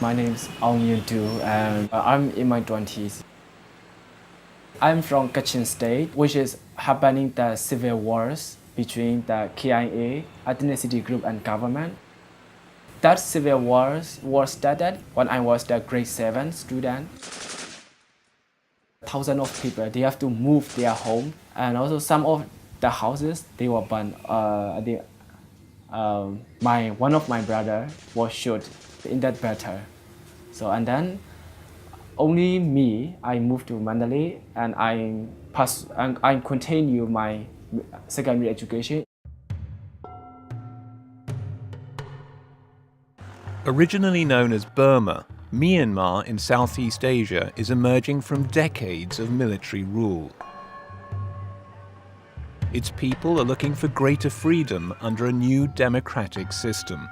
My name is Aung Yun Tu, and I'm in my 20s. I'm from Kachin State, which is happening the civil wars between the KIA, ethnicity group, and government. That civil wars was started when I was the grade 7 student. Thousands of people, they have to move their home, and also some of the houses, they were burned. One of my brother was shot in that battle. So, and then only me, I moved to Mandalay, and I continue my secondary education. Originally known as Burma, Myanmar in Southeast Asia is emerging from decades of military rule. Its people are looking for greater freedom under a new democratic system.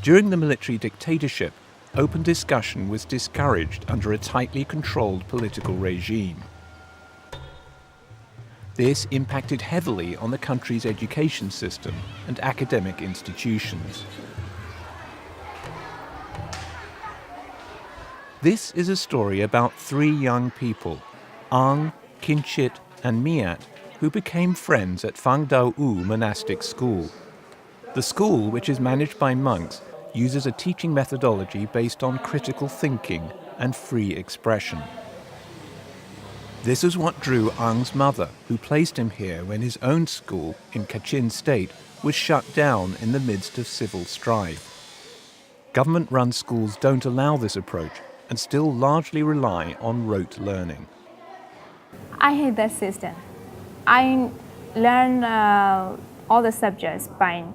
During the military dictatorship, open discussion was discouraged under a tightly controlled political regime. This impacted heavily on the country's education system and academic institutions. This is a story about three young people, Aung, Kinchit and Miat, who became friends at Phang Dao U monastic school. The school, which is managed by monks, uses a teaching methodology based on critical thinking and free expression. This is what drew Aung's mother, who placed him here when his own school in Kachin State was shut down in the midst of civil strife. Government-run schools don't allow this approach and still largely rely on rote learning. I hate that system. I learn all the subjects by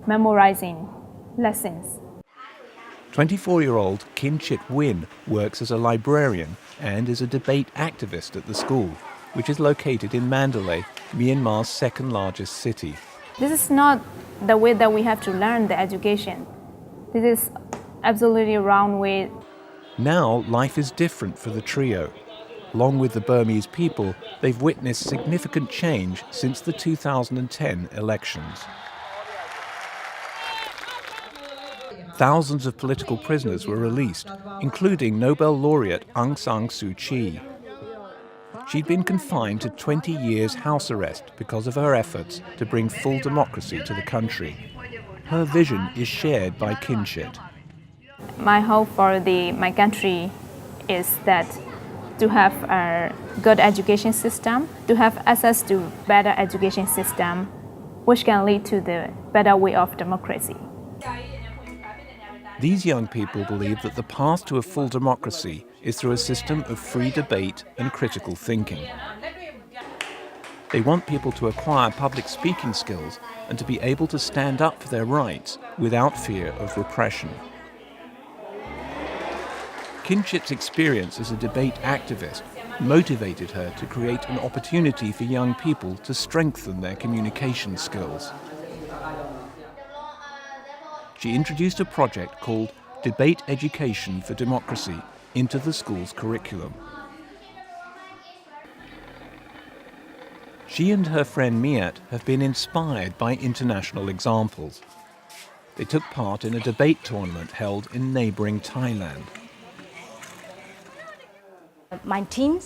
memorizing lessons. 24-year-old Kinchit Win works as a librarian and is a debate activist at the school, which is located in Mandalay, Myanmar's second largest city. This is not the way that we have to learn the education. This is absolutely wrong way. Now life is different for the trio. Along with the Burmese people, they've witnessed significant change since the 2010 elections. Thousands of political prisoners were released, including Nobel laureate Aung San Suu Kyi. She'd been confined to 20 years house arrest because of her efforts to bring full democracy to the country. Her vision is shared by Kinchit. My hope for my country is that to have a good education system, to have access to better education system, which can lead to the better way of democracy. These young people believe that the path to a full democracy is through a system of free debate and critical thinking. They want people to acquire public speaking skills and to be able to stand up for their rights without fear of repression. Kinchit's experience as a debate activist motivated her to create an opportunity for young people to strengthen their communication skills. She introduced a project called Debate Education for Democracy into the school's curriculum. She and her friend Miat have been inspired by international examples. They took part in a debate tournament held in neighboring Thailand. My team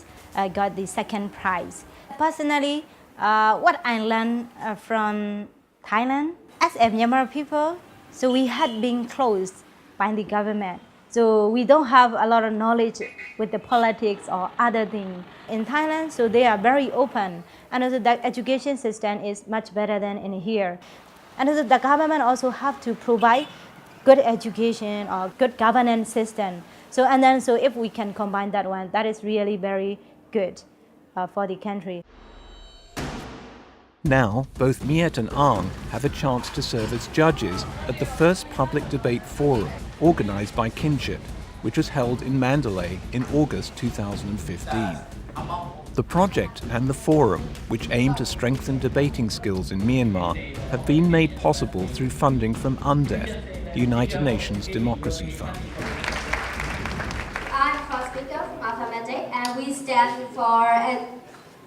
got the second prize. Personally, what I learned from Thailand, as a Myanmar people, so we had been closed by the government. So we don't have a lot of knowledge with the politics or other things. In Thailand, so they are very open. And also the education system is much better than in here. And also the government also have to provide good education or good governance system. So if we can combine that one, that is really very good for the country. Now, both Miat and Aung have a chance to serve as judges at the first public debate forum organised by Kinchit, which was held in Mandalay in August 2015. The project and the forum, which aim to strengthen debating skills in Myanmar, have been made possible through funding from UNDEF, the United Nations Democracy Fund. I'm first speaker from mathematics, and we stand for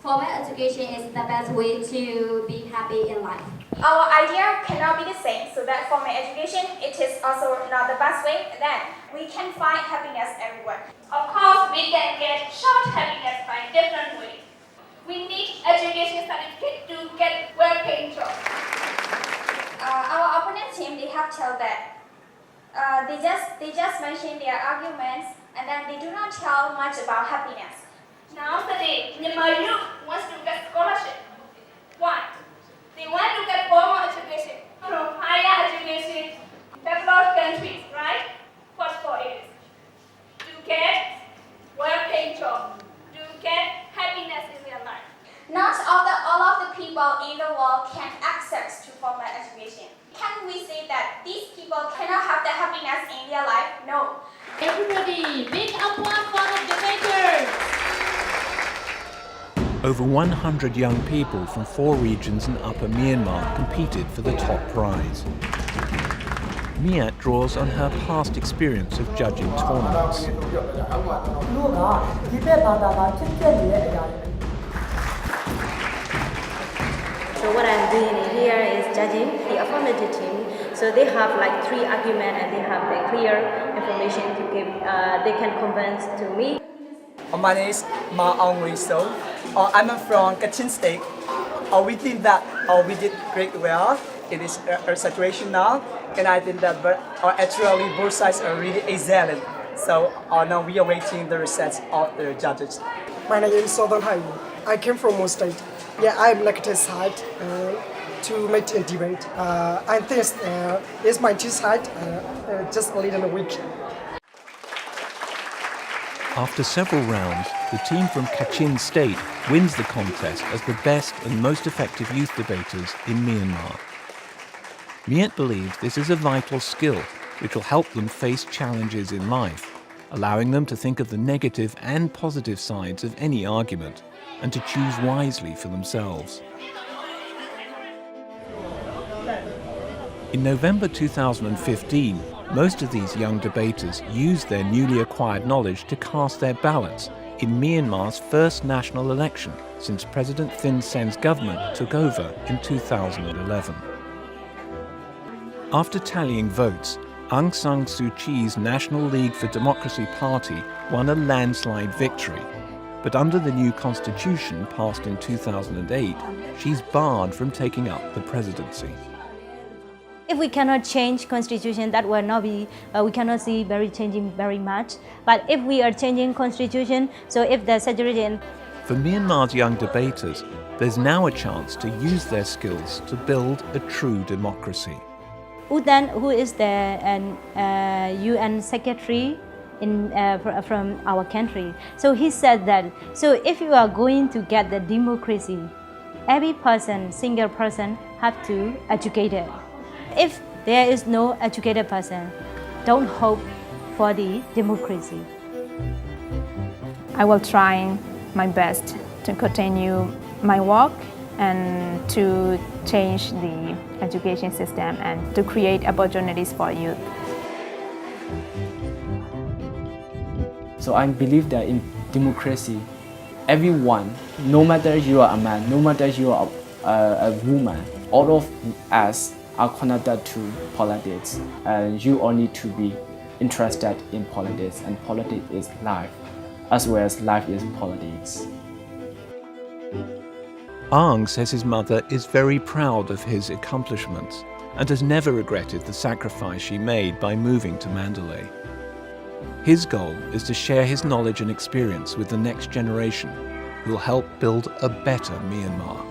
formal education is the best way to be happy in life. Our idea cannot be the same, so that for my education, it is also not the best way. Then we can find happiness everywhere. Of course, we can get short happiness by different ways. We need education certificate to get well-paying job. Our opponent team, they have told that they just mention their arguments and then they do not tell much about happiness. Now today, Myanmar youth wants to get scholarship. Why? They want to get formal education from higher education, developed countries, right? First for it is to get well-paid job, to get happiness in their life. Not all of the people in the world can access to formal education. Can we say that these people cannot have the happiness in their life? No. Everybody, big applause for the debaters! Over 100 young people from 4 regions in Upper Myanmar competed for the top prize. Miat draws on her past experience of judging tournaments. So what I'm doing here is judging the affirmative team. So they have like 3 arguments and they have the clear information to give. They can convince to me. My name is Ma Aung So. I'm from Kachin State. We think that we did great well in this situation now, and I think that actually both sides are really excellent. So now we are waiting the results of the judges. My name is Southern Hai. I came from Mo State. Yeah, I'm negative side to make a debate. I think it's my two side just a little weak. After several rounds, the team from Kachin State wins the contest as the best and most effective youth debaters in Myanmar. Miat believes this is a vital skill which will help them face challenges in life, allowing them to think of the negative and positive sides of any argument and to choose wisely for themselves. In November 2015, most of these young debaters used their newly acquired knowledge to cast their ballots in Myanmar's first national election since President Thein Sein's government took over in 2011. After tallying votes, Aung San Suu Kyi's National League for Democracy party won a landslide victory. But under the new constitution passed in 2008, she's barred from taking up the presidency. If we cannot change constitution, that will not be, we cannot see changing very much. But if we are changing constitution, so if the saturation. For Myanmar's young debaters, there's now a chance to use their skills to build a true democracy. U Thant, who is the UN secretary from our country, so he said that, so if you are going to get the democracy, every person, single person, have to educate it. If there is no educated person, don't hope for the democracy. I will try my best to continue my work and to change the education system and to create opportunities for youth. So I believe that in democracy, everyone, no matter you are a man, no matter you are a woman, all of us are connected to politics, and you all need to be interested in politics, and politics is life, as well as life is politics. Aung says his mother is very proud of his accomplishments and has never regretted the sacrifice she made by moving to Mandalay. His goal is to share his knowledge and experience with the next generation who will help build a better Myanmar.